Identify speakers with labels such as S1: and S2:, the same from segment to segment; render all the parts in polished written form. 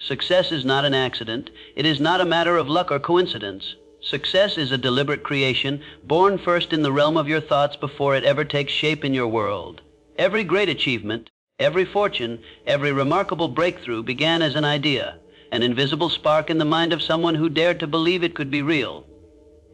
S1: Success is not an accident. It is not a matter of luck or coincidence. Success is a deliberate creation, born first in the realm of your thoughts before it ever takes shape in your world. Every great achievement, every fortune, every remarkable breakthrough began as an idea, an invisible spark in the mind of someone who dared to believe it could be real.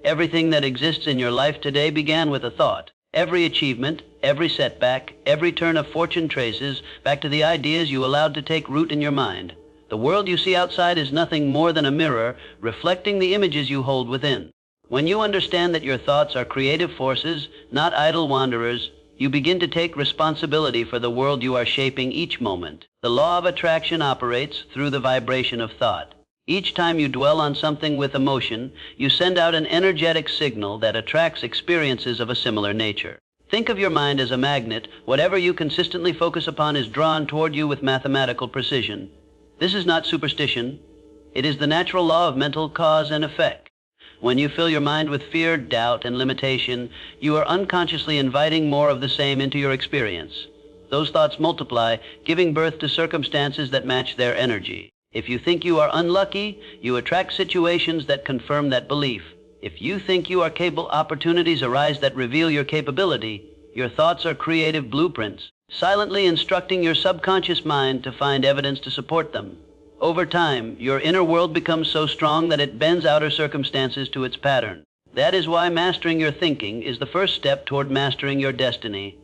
S1: Everything that exists in your life today began with a thought. Every achievement, every setback, every turn of fortune traces back to the ideas you allowed to take root in your mind. The world you see outside is nothing more than a mirror reflecting the images you hold within. When you understand that your thoughts are creative forces, not idle wanderers, you begin to take responsibility for the world you are shaping each moment. The law of attraction operates through the vibration of thought. Each time you dwell on something with emotion, you send out an energetic signal that attracts experiences of a similar nature. Think of your mind as a magnet. Whatever you consistently focus upon is drawn toward you with mathematical precision. This is not superstition. It is the natural law of mental cause and effect. When you fill your mind with fear, doubt, and limitation, you are unconsciously inviting more of the same into your experience. Those thoughts multiply, giving birth to circumstances that match their energy. If you think you are unlucky, you attract situations that confirm that belief. If you think you are capable, opportunities arise that reveal your capability. Your thoughts are creative blueprints, silently instructing your subconscious mind to find evidence to support them. Over time, your inner world becomes so strong that it bends outer circumstances to its pattern. That is why mastering your thinking is the first step toward mastering your destiny.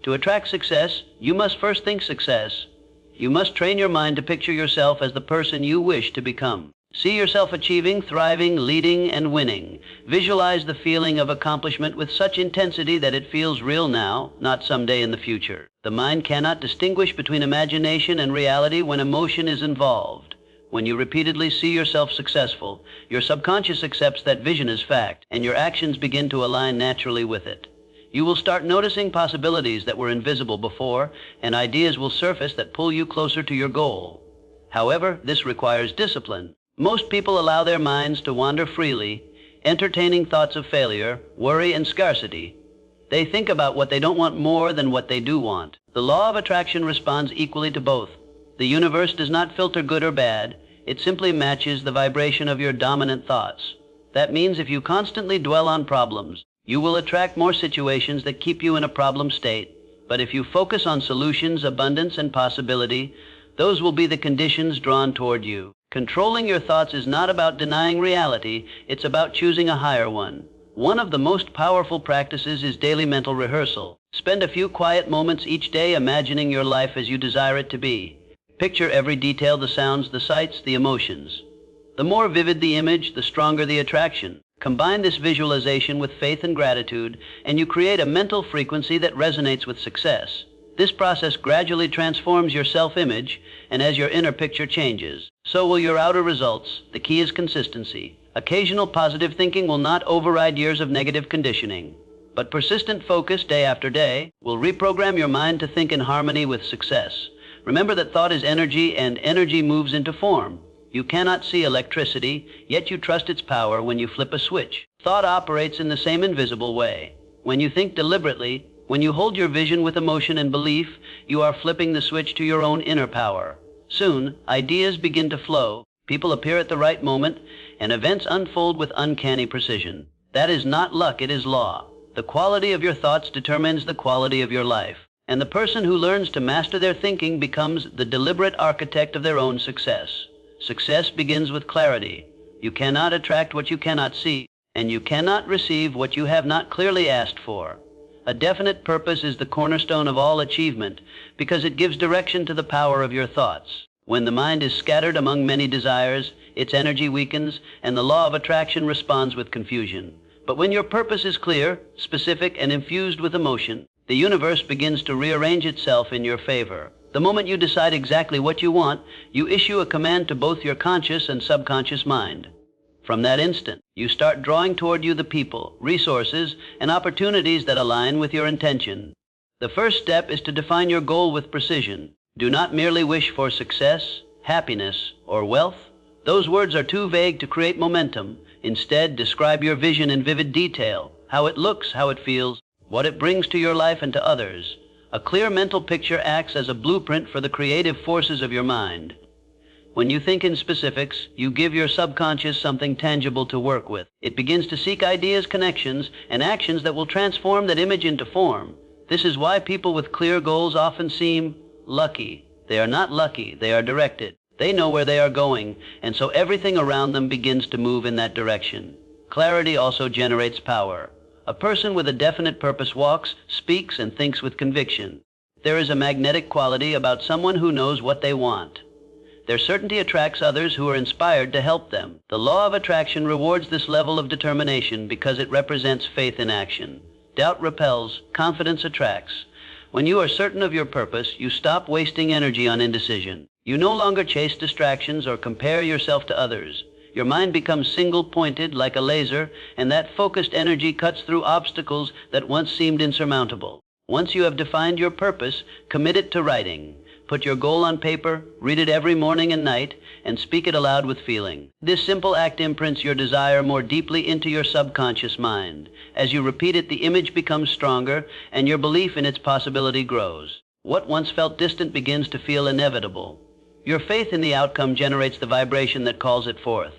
S1: To attract success, you must first think success. You must train your mind to picture yourself as the person you wish to become. See yourself achieving, thriving, leading, and winning. Visualize the feeling of accomplishment with such intensity that it feels real now, not someday in the future. The mind cannot distinguish between imagination and reality when emotion is involved. When you repeatedly see yourself successful, your subconscious accepts that vision as fact, and your actions begin to align naturally with it. You will start noticing possibilities that were invisible before, and ideas will surface that pull you closer to your goal. However, this requires discipline. Most people allow their minds to wander freely, entertaining thoughts of failure, worry, and scarcity. They think about what they don't want more than what they do want. The law of attraction responds equally to both. The universe does not filter good or bad. It simply matches the vibration of your dominant thoughts. That means if you constantly dwell on problems, you will attract more situations that keep you in a problem state. But if you focus on solutions, abundance, and possibility, those will be the conditions drawn toward you. Controlling your thoughts is not about denying reality, it's about choosing a higher one. One of the most powerful practices is daily mental rehearsal. Spend a few quiet moments each day imagining your life as you desire it to be. Picture every detail, the sounds, the sights, the emotions. The more vivid the image, the stronger the attraction. Combine this visualization with faith and gratitude, and you create a mental frequency that resonates with success. This process gradually transforms your self-image, and as your inner picture changes, so will your outer results. The key is consistency. Occasional positive thinking will not override years of negative conditioning, but persistent focus day after day will reprogram your mind to think in harmony with success. Remember that thought is energy, and energy moves into form. You cannot see electricity, yet you trust its power when you flip a switch. Thought operates in the same invisible way. When you think deliberately, when you hold your vision with emotion and belief, you are flipping the switch to your own inner power. Soon, ideas begin to flow, people appear at the right moment, and events unfold with uncanny precision. That is not luck, it is law. The quality of your thoughts determines the quality of your life, and the person who learns to master their thinking becomes the deliberate architect of their own success. Success begins with clarity. You cannot attract what you cannot see, and you cannot receive what you have not clearly asked for. A definite purpose is the cornerstone of all achievement because it gives direction to the power of your thoughts. When the mind is scattered among many desires, its energy weakens, and the law of attraction responds with confusion. But when your purpose is clear, specific, and infused with emotion, the universe begins to rearrange itself in your favor. The moment you decide exactly what you want, you issue a command to both your conscious and subconscious mind. From that instant, you start drawing toward you the people, resources, and opportunities that align with your intention. The first step is to define your goal with precision. Do not merely wish for success, happiness, or wealth. Those words are too vague to create momentum. Instead, describe your vision in vivid detail, how it looks, how it feels, what it brings to your life and to others. A clear mental picture acts as a blueprint for the creative forces of your mind. When you think in specifics, you give your subconscious something tangible to work with. It begins to seek ideas, connections, and actions that will transform that image into form. This is why people with clear goals often seem lucky. They are not lucky, they are directed. They know where they are going, and so everything around them begins to move in that direction. Clarity also generates power. A person with a definite purpose walks, speaks, and thinks with conviction. There is a magnetic quality about someone who knows what they want. Their certainty attracts others who are inspired to help them. The law of attraction rewards this level of determination because it represents faith in action. Doubt repels, confidence attracts. When you are certain of your purpose, you stop wasting energy on indecision. You no longer chase distractions or compare yourself to others. Your mind becomes single-pointed like a laser, and that focused energy cuts through obstacles that once seemed insurmountable. Once you have defined your purpose, commit it to writing. Put your goal on paper, read it every morning and night, and speak it aloud with feeling. This simple act imprints your desire more deeply into your subconscious mind. As you repeat it, the image becomes stronger, and your belief in its possibility grows. What once felt distant begins to feel inevitable. Your faith in the outcome generates the vibration that calls it forth.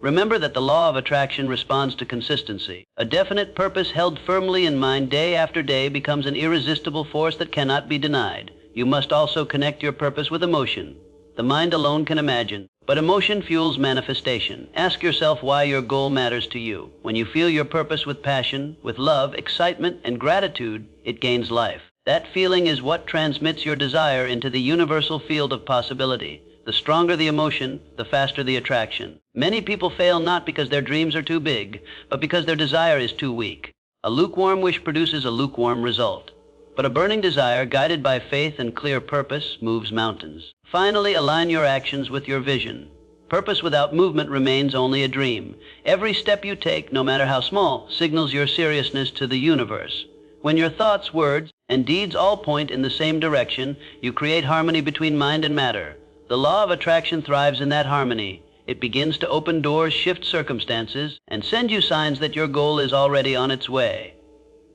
S1: Remember that the law of attraction responds to consistency. A definite purpose held firmly in mind day after day becomes an irresistible force that cannot be denied. You must also connect your purpose with emotion. The mind alone can imagine, but emotion fuels manifestation. Ask yourself why your goal matters to you. When you feel your purpose with passion, with love, excitement, and gratitude, it gains life. That feeling is what transmits your desire into the universal field of possibility. The stronger the emotion, the faster the attraction. Many people fail not because their dreams are too big, but because their desire is too weak. A lukewarm wish produces a lukewarm result. But a burning desire, guided by faith and clear purpose, moves mountains. Finally, align your actions with your vision. Purpose without movement remains only a dream. Every step you take, no matter how small, signals your seriousness to the universe. When your thoughts, words, and deeds all point in the same direction, you create harmony between mind and matter. The law of attraction thrives in that harmony. It begins to open doors, shift circumstances, and send you signs that your goal is already on its way.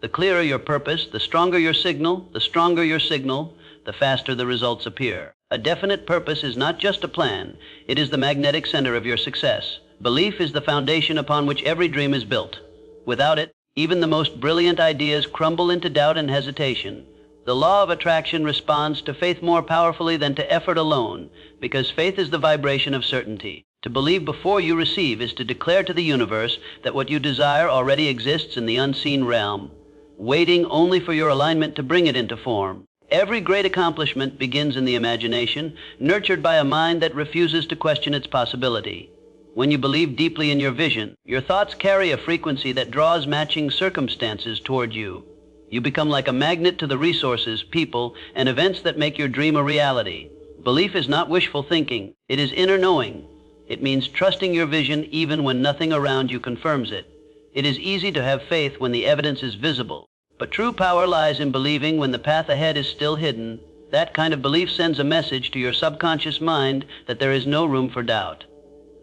S1: The clearer your purpose, the stronger your signal, the faster the results appear. A definite purpose is not just a plan, it is the magnetic center of your success. Belief is the foundation upon which every dream is built. Without it, even the most brilliant ideas crumble into doubt and hesitation. The law of attraction responds to faith more powerfully than to effort alone, because faith is the vibration of certainty. To believe before you receive is to declare to the universe that what you desire already exists in the unseen realm, waiting only for your alignment to bring it into form. Every great accomplishment begins in the imagination, nurtured by a mind that refuses to question its possibility. When you believe deeply in your vision, your thoughts carry a frequency that draws matching circumstances toward you. You become like a magnet to the resources, people, and events that make your dream a reality. Belief is not wishful thinking, it is inner knowing. It means trusting your vision even when nothing around you confirms it. It is easy to have faith when the evidence is visible, but true power lies in believing when the path ahead is still hidden. That kind of belief sends a message to your subconscious mind that there is no room for doubt.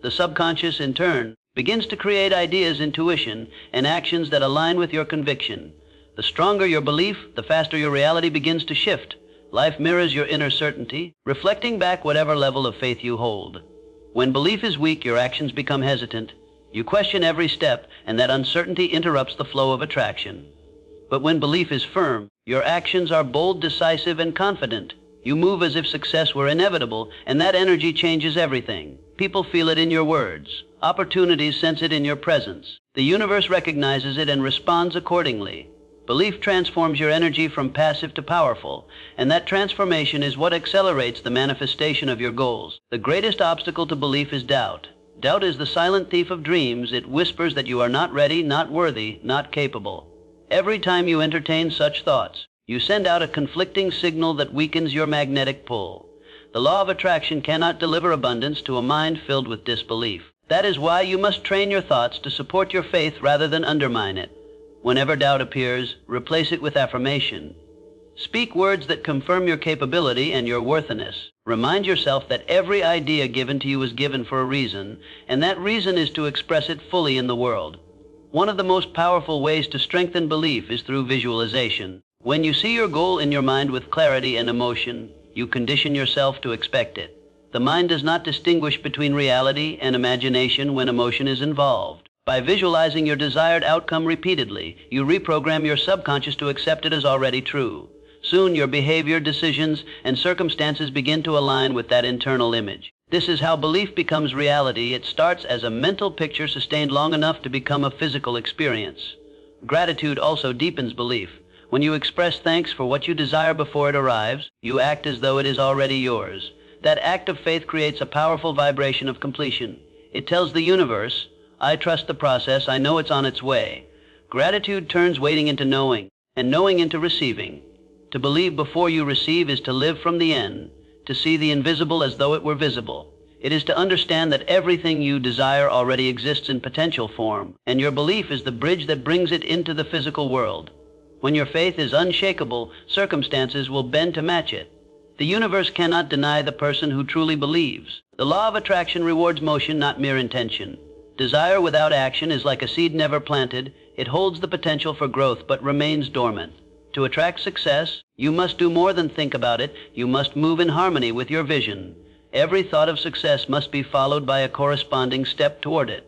S1: The subconscious, in turn, begins to create ideas, intuition, and actions that align with your conviction. The stronger your belief, the faster your reality begins to shift. Life mirrors your inner certainty, reflecting back whatever level of faith you hold. When belief is weak, your actions become hesitant. You question every step, and that uncertainty interrupts the flow of attraction. But when belief is firm, your actions are bold, decisive, and confident. You move as if success were inevitable, and that energy changes everything. People feel it in your words. Opportunities sense it in your presence. The universe recognizes it and responds accordingly. Belief transforms your energy from passive to powerful, and that transformation is what accelerates the manifestation of your goals. The greatest obstacle to belief is doubt. Doubt is the silent thief of dreams. It whispers that you are not ready, not worthy, not capable. Every time you entertain such thoughts, you send out a conflicting signal that weakens your magnetic pull. The law of attraction cannot deliver abundance to a mind filled with disbelief. That is why you must train your thoughts to support your faith rather than undermine it. Whenever doubt appears, replace it with affirmation. Speak words that confirm your capability and your worthiness. Remind yourself that every idea given to you is given for a reason, and that reason is to express it fully in the world. One of the most powerful ways to strengthen belief is through visualization. When you see your goal in your mind with clarity and emotion, you condition yourself to expect it. The mind does not distinguish between reality and imagination when emotion is involved. By visualizing your desired outcome repeatedly, you reprogram your subconscious to accept it as already true. Soon your behavior, decisions, and circumstances begin to align with that internal image. This is how belief becomes reality. It starts as a mental picture sustained long enough to become a physical experience. Gratitude also deepens belief. When you express thanks for what you desire before it arrives, you act as though it is already yours. That act of faith creates a powerful vibration of completion. It tells the universe, I trust the process, I know it's on its way. Gratitude turns waiting into knowing, and knowing into receiving. To believe before you receive is to live from the end, to see the invisible as though it were visible. It is to understand that everything you desire already exists in potential form, and your belief is the bridge that brings it into the physical world. When your faith is unshakable, circumstances will bend to match it. The universe cannot deny the person who truly believes. The law of attraction rewards motion, not mere intention. Desire without action is like a seed never planted. It holds the potential for growth but remains dormant. To attract success, you must do more than think about it. You must move in harmony with your vision. Every thought of success must be followed by a corresponding step toward it.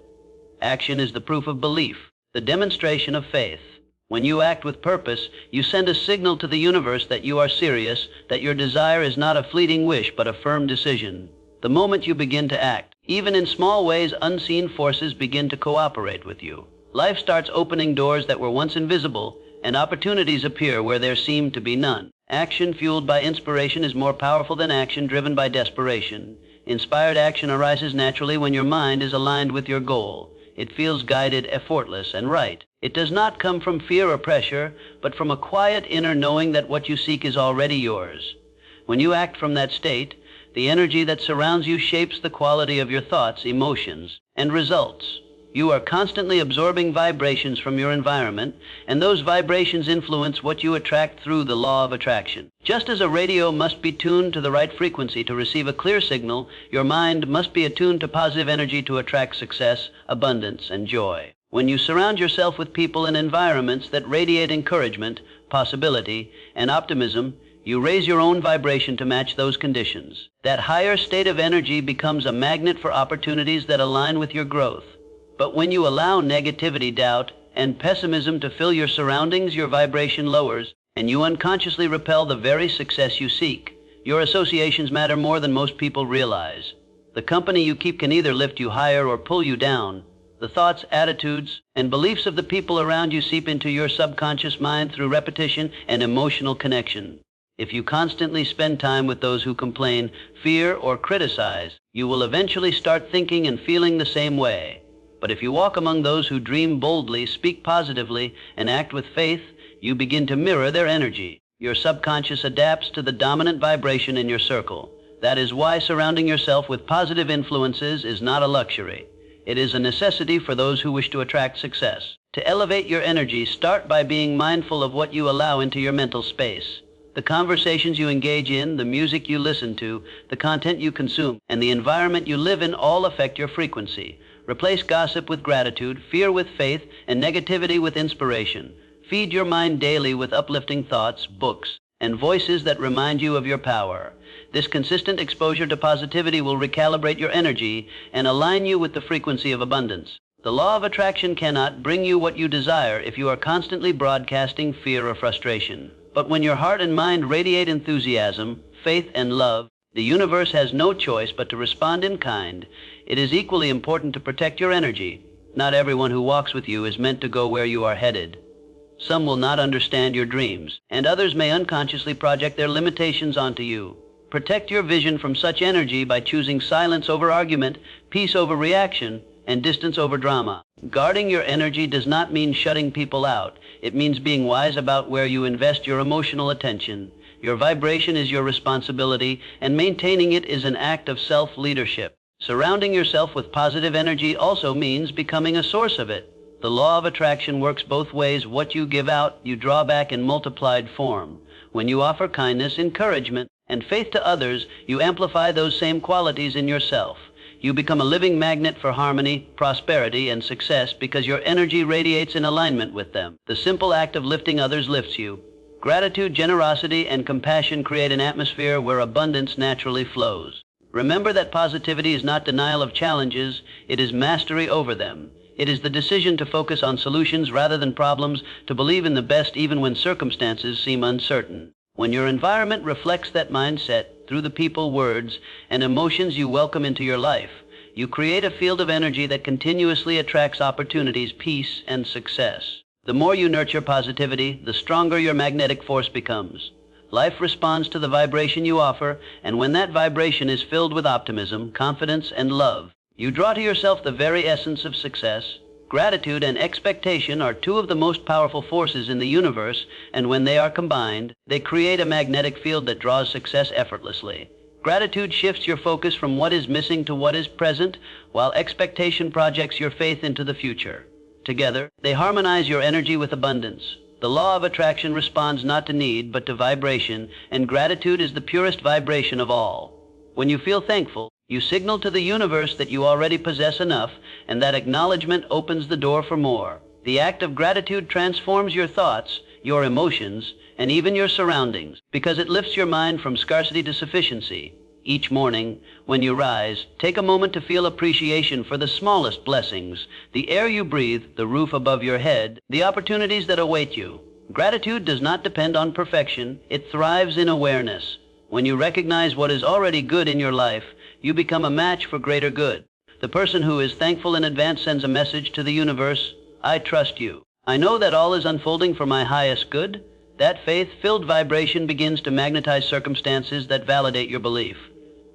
S1: Action is the proof of belief, the demonstration of faith. When you act with purpose, you send a signal to the universe that you are serious, that your desire is not a fleeting wish but a firm decision. The moment you begin to act, even in small ways, unseen forces begin to cooperate with you. Life starts opening doors that were once invisible, and opportunities appear where there seemed to be none. Action fueled by inspiration is more powerful than action driven by desperation. Inspired action arises naturally when your mind is aligned with your goal. It feels guided, effortless, and right. It does not come from fear or pressure, but from a quiet inner knowing that what you seek is already yours. When you act from that state, the energy that surrounds you shapes the quality of your thoughts, emotions, and results. You are constantly absorbing vibrations from your environment, and those vibrations influence what you attract through the law of attraction. Just as a radio must be tuned to the right frequency to receive a clear signal, your mind must be attuned to positive energy to attract success, abundance, and joy. When you surround yourself with people and environments that radiate encouragement, possibility, and optimism, you raise your own vibration to match those conditions. That higher state of energy becomes a magnet for opportunities that align with your growth. But when you allow negativity, doubt, and pessimism to fill your surroundings, your vibration lowers, and you unconsciously repel the very success you seek. Your associations matter more than most people realize. The company you keep can either lift you higher or pull you down. The thoughts, attitudes, and beliefs of the people around you seep into your subconscious mind through repetition and emotional connection. If you constantly spend time with those who complain, fear, or criticize, you will eventually start thinking and feeling the same way. But if you walk among those who dream boldly, speak positively, and act with faith, you begin to mirror their energy. Your subconscious adapts to the dominant vibration in your circle. That is why surrounding yourself with positive influences is not a luxury. It is a necessity for those who wish to attract success. To elevate your energy, start by being mindful of what you allow into your mental space. The conversations you engage in, the music you listen to, the content you consume, and the environment you live in all affect your frequency. Replace gossip with gratitude, fear with faith, and negativity with inspiration. Feed your mind daily with uplifting thoughts, books, and voices that remind you of your power. This consistent exposure to positivity will recalibrate your energy and align you with the frequency of abundance. The law of attraction cannot bring you what you desire if you are constantly broadcasting fear or frustration. But when your heart and mind radiate enthusiasm, faith, and love, the universe has no choice but to respond in kind. It is equally important to protect your energy. Not everyone who walks with you is meant to go where you are headed. Some will not understand your dreams, and others may unconsciously project their limitations onto you. Protect your vision from such energy by choosing silence over argument, peace over reaction, and distance over drama. Guarding your energy does not mean shutting people out. It means being wise about where you invest your emotional attention. Your vibration is your responsibility, and maintaining it is an act of self-leadership. Surrounding yourself with positive energy also means becoming a source of it. The law of attraction works both ways. What you give out, you draw back in multiplied form. When you offer kindness, encouragement, and faith to others, you amplify those same qualities in yourself. You become a living magnet for harmony, prosperity, and success because your energy radiates in alignment with them. The simple act of lifting others lifts you. Gratitude, generosity, and compassion create an atmosphere where abundance naturally flows. Remember that positivity is not denial of challenges, it is mastery over them. It is the decision to focus on solutions rather than problems, to believe in the best even when circumstances seem uncertain. When your environment reflects that mindset through the people, words, and emotions you welcome into your life, you create a field of energy that continuously attracts opportunities, peace, and success. The more you nurture positivity, the stronger your magnetic force becomes. Life responds to the vibration you offer, and when that vibration is filled with optimism, confidence, and love, you draw to yourself the very essence of success. Gratitude and expectation are two of the most powerful forces in the universe, and when they are combined, they create a magnetic field that draws success effortlessly. Gratitude shifts your focus from what is missing to what is present, while expectation projects your faith into the future. Together, they harmonize your energy with abundance. The law of attraction responds not to need, but to vibration, and gratitude is the purest vibration of all. When you feel thankful, you signal to the universe that you already possess enough, and that acknowledgement opens the door for more. The act of gratitude transforms your thoughts, your emotions, and even your surroundings, because it lifts your mind from scarcity to sufficiency. Each morning, when you rise, take a moment to feel appreciation for the smallest blessings, the air you breathe, the roof above your head, the opportunities that await you. Gratitude does not depend on perfection, it thrives in awareness. When you recognize what is already good in your life, you become a match for greater good. The person who is thankful in advance sends a message to the universe: I trust you. I know that all is unfolding for my highest good. That faith-filled vibration begins to magnetize circumstances that validate your belief.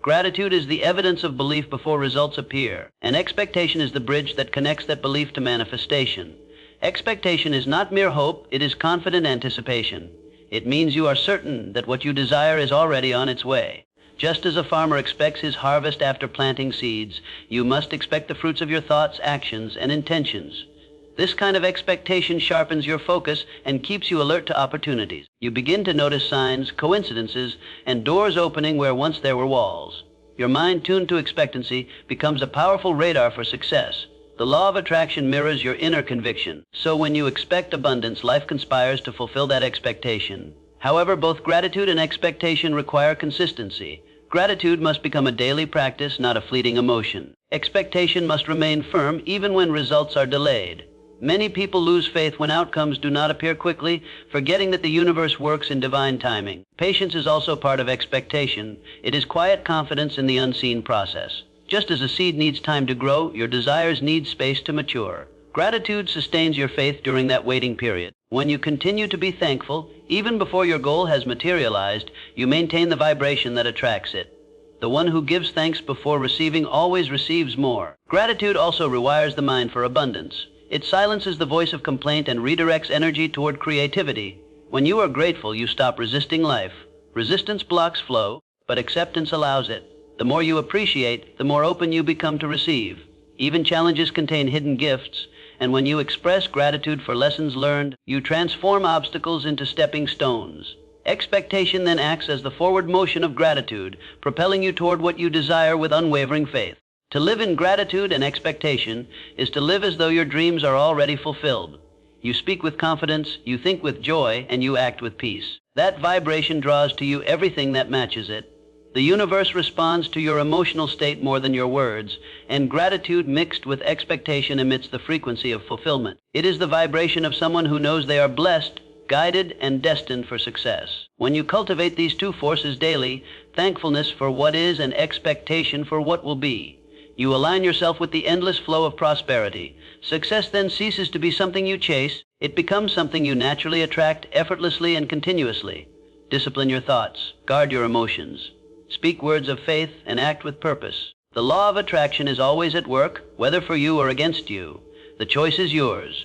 S1: Gratitude is the evidence of belief before results appear, and expectation is the bridge that connects that belief to manifestation. Expectation is not mere hope, it is confident anticipation. It means you are certain that what you desire is already on its way. Just as a farmer expects his harvest after planting seeds, you must expect the fruits of your thoughts, actions, and intentions. This kind of expectation sharpens your focus and keeps you alert to opportunities. You begin to notice signs, coincidences, and doors opening where once there were walls. Your mind, tuned to expectancy, becomes a powerful radar for success. The law of attraction mirrors your inner conviction. So when you expect abundance, life conspires to fulfill that expectation. However, both gratitude and expectation require consistency. Gratitude must become a daily practice, not a fleeting emotion. Expectation must remain firm even when results are delayed. Many people lose faith when outcomes do not appear quickly, forgetting that the universe works in divine timing. Patience is also part of expectation. It is quiet confidence in the unseen process. Just as a seed needs time to grow, your desires need space to mature. Gratitude sustains your faith during that waiting period. When you continue to be thankful, even before your goal has materialized, you maintain the vibration that attracts it. The one who gives thanks before receiving always receives more. Gratitude also rewires the mind for abundance. It silences the voice of complaint and redirects energy toward creativity. When you are grateful, you stop resisting life. Resistance blocks flow, but acceptance allows it. The more you appreciate, the more open you become to receive. Even challenges contain hidden gifts, and when you express gratitude for lessons learned, you transform obstacles into stepping stones. Expectation then acts as the forward motion of gratitude, propelling you toward what you desire with unwavering faith. To live in gratitude and expectation is to live as though your dreams are already fulfilled. You speak with confidence, you think with joy, and you act with peace. That vibration draws to you everything that matches it. The universe responds to your emotional state more than your words, and gratitude mixed with expectation emits the frequency of fulfillment. It is the vibration of someone who knows they are blessed, guided, and destined for success. When you cultivate these two forces daily, thankfulness for what is and expectation for what will be, you align yourself with the endless flow of prosperity. Success then ceases to be something you chase. It becomes something you naturally attract effortlessly and continuously. Discipline your thoughts. Guard your emotions. Speak words of faith and act with purpose. The law of attraction is always at work, whether for you or against you. The choice is yours.